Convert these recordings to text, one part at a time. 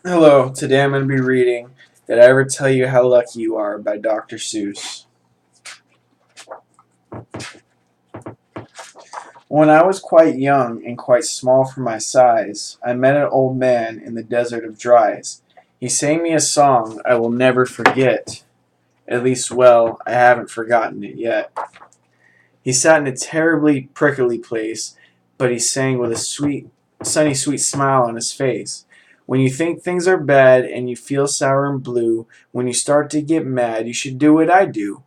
Hello, today I'm going to be reading Did I Ever Tell You How Lucky You Are by Dr. Seuss. When I was quite young and quite small for my size, I met an old man in the desert of Dries. He sang me a song I will never forget. At least, well, I haven't forgotten it yet. He sat in a terribly prickly place, but he sang with a sunny sweet smile on his face. When you think things are bad and you feel sour and blue, when you start to get mad, you should do what I do.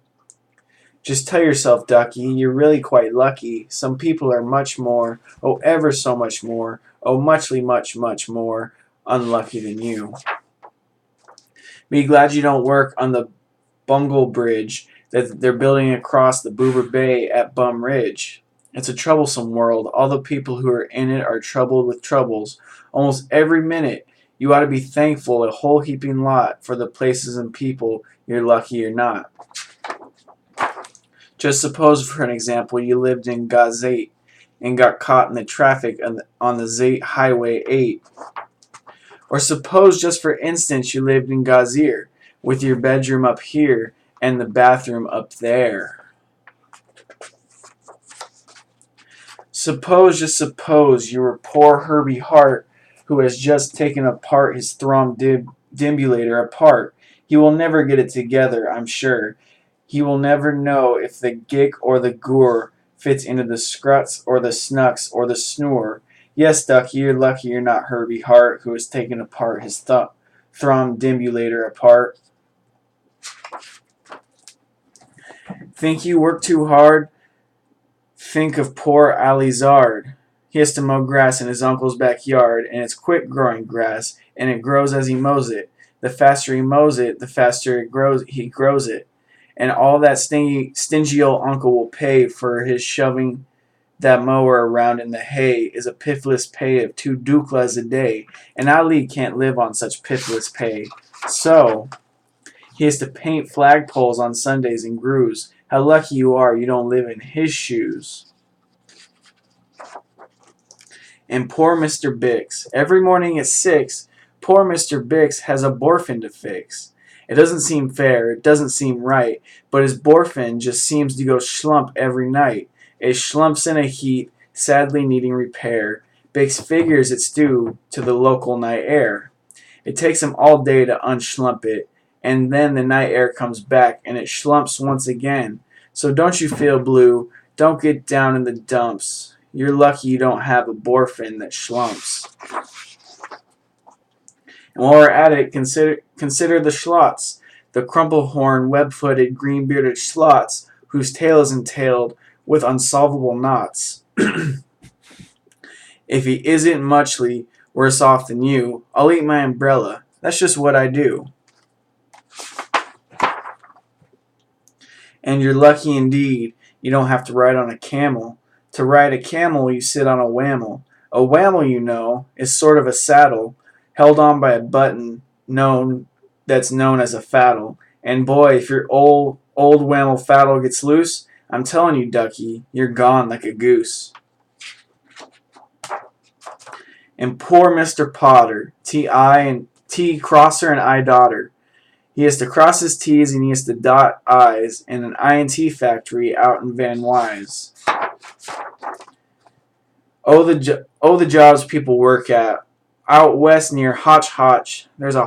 Just tell yourself, Ducky, you're really quite lucky. Some people are much more, oh, ever so much more, oh, muchly much more unlucky than you. Be glad you don't work on the Bungle Bridge that they're building across the Boober Bay at Bum Ridge. It's a troublesome world. All the people who are in it are troubled with troubles. Almost every minute, you ought to be thankful a whole heaping lot for the places and people you're lucky you're not. Just suppose, for an example, you lived in Gazate and got caught in the traffic on the Zate Highway 8. Or suppose, just for instance, you lived in Gazir with your bedroom up here and the bathroom up there. Suppose, just suppose, you were poor Herbie Hart who has just taken apart his Throm Dimbulator apart. He will never get it together, I'm sure. He will never know if the gick or the goor fits into the scruts or the snucks or the snore. Yes, Ducky, you're lucky you're not Herbie Hart who has taken apart his Throm Dimbulator apart. Think you work too hard? Think of poor Alizard. He has to mow grass in his uncle's backyard, and it's quick growing grass, and it grows as he mows it. The faster he mows it, the faster he grows it. And all that stingy old uncle will pay for his shoving that mower around in the hay is a piffless pay of 2 duklas a day, and Ali can't live on such piffless pay. So he has to paint flagpoles on Sundays and grooves. How lucky you are you don't live in his shoes. And poor Mr. Bix. Every morning at 6, poor Mr. Bix has a borfin to fix. It doesn't seem fair, it doesn't seem right, but his borfin just seems to go schlump every night. It schlumps in a heat, sadly needing repair. Bix figures it's due to the local night air. It takes him all day to unschlump it, and then the night air comes back and it schlumps once again. So don't you feel blue, don't get down in the dumps. You're lucky you don't have a borfin that schlumps. And while we're at it, consider the schlots, the crumple-horned, web-footed, green-bearded schlots, whose tail is entailed with unsolvable knots. If he isn't muchly worse off than you, I'll eat my umbrella. That's just what I do. And you're lucky indeed you don't have to ride on a camel. To ride a camel, you sit on a whammel. A whammel, you know, is sort of a saddle, held on by a button that's known as a faddle. And boy, if your old whammel faddle gets loose, I'm telling you, Ducky, you're gone like a goose. And poor Mr. Potter, T crosser and I daughter. He has to cross his T's and he has to dot I's in an I&T factory out in Van Wise. Oh, the jobs people work at. Out west near Hotch Hotch, there's a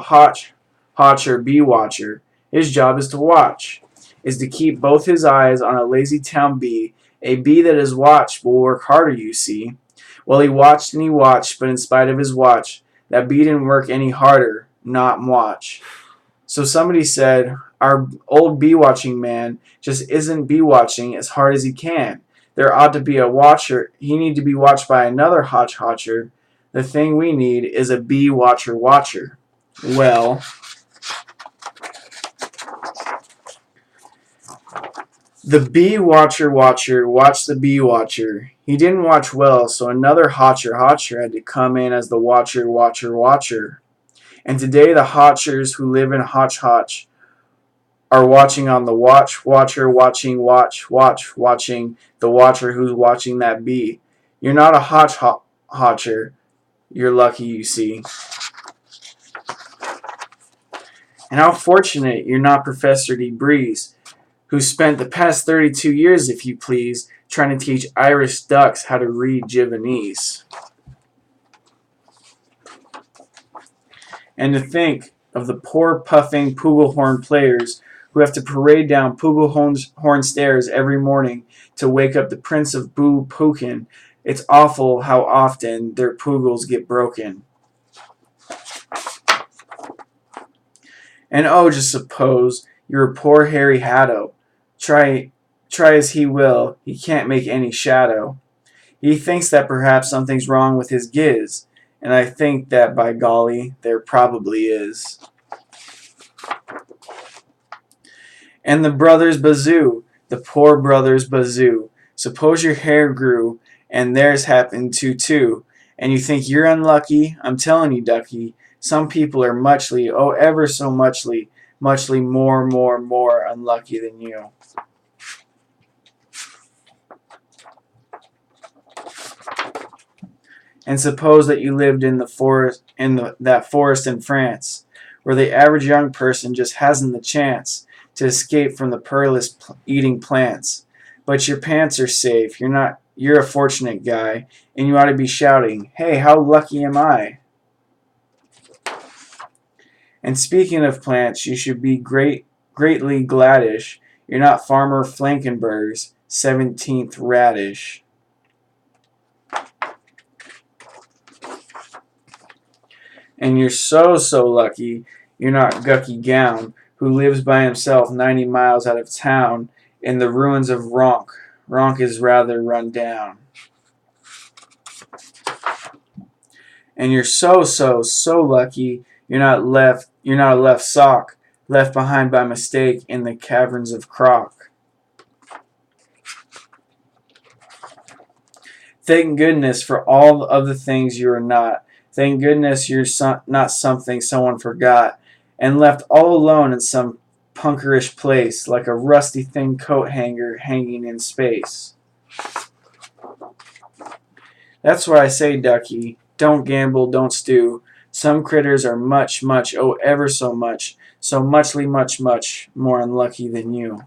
Hotcher bee watcher. His job is to watch, is to keep both his eyes on a lazy town bee. A bee that is watched will work harder, you see. Well, he watched and he watched, but in spite of his watch, that bee didn't work any harder, not watch. So somebody said, our old bee watching man just isn't bee watching as hard as he can. There ought to be a watcher. He need to be watched by another Hotcher. The thing we need is a bee watcher. Well, the bee watcher watched the bee watcher. He didn't watch well, so another Hotcher had to come in as the watcher. And today the Hotchers who live in Hotch are watching on the watcher watching the watcher who's watching that bee. You're not a Hotcher. You're lucky, you see. And how fortunate you're not Professor DeBreeze, who spent the past 32 years, if you please, trying to teach Irish ducks how to read Javanese. And to think of the poor puffing Pugelhorn players who have to parade down Pugelhorn stairs every morning to wake up the Prince of Boo Pukin. It's awful how often their pugels get broken. And oh, just suppose you're a poor Harry Hatto. Try as he will, he can't make any shadow. He thinks that perhaps something's wrong with his giz, and I think that, by golly, there probably is. And the brothers Bazoo, the poor brothers Bazoo. Suppose your hair grew, and theirs happened to too, and you think you're unlucky? I'm telling you, ducky, some people are muchly, oh ever so muchly more unlucky than you. And suppose that you lived in the forest, that forest in France, where the average young person just hasn't the chance to escape from the perilous eating plants. But your pants are safe. You're a fortunate guy, and you ought to be shouting, "Hey, how lucky am I?" And speaking of plants, you should be greatly gladish. You're not Farmer Flankenberg's 17th radish. And you're so lucky you're not Gucky Gown, who lives by himself 90 miles out of town in the ruins of Ronk. Ronk is rather run down. And you're so lucky you're not a left sock left behind by mistake in the caverns of Croc. Thank goodness for all of the things you are not. Thank goodness you're not something someone forgot and left all alone in some punkerish place, like a rusty thin coat hanger hanging in space. That's why I say, ducky, don't gamble, don't stew. Some critters are much, oh ever so much more unlucky than you.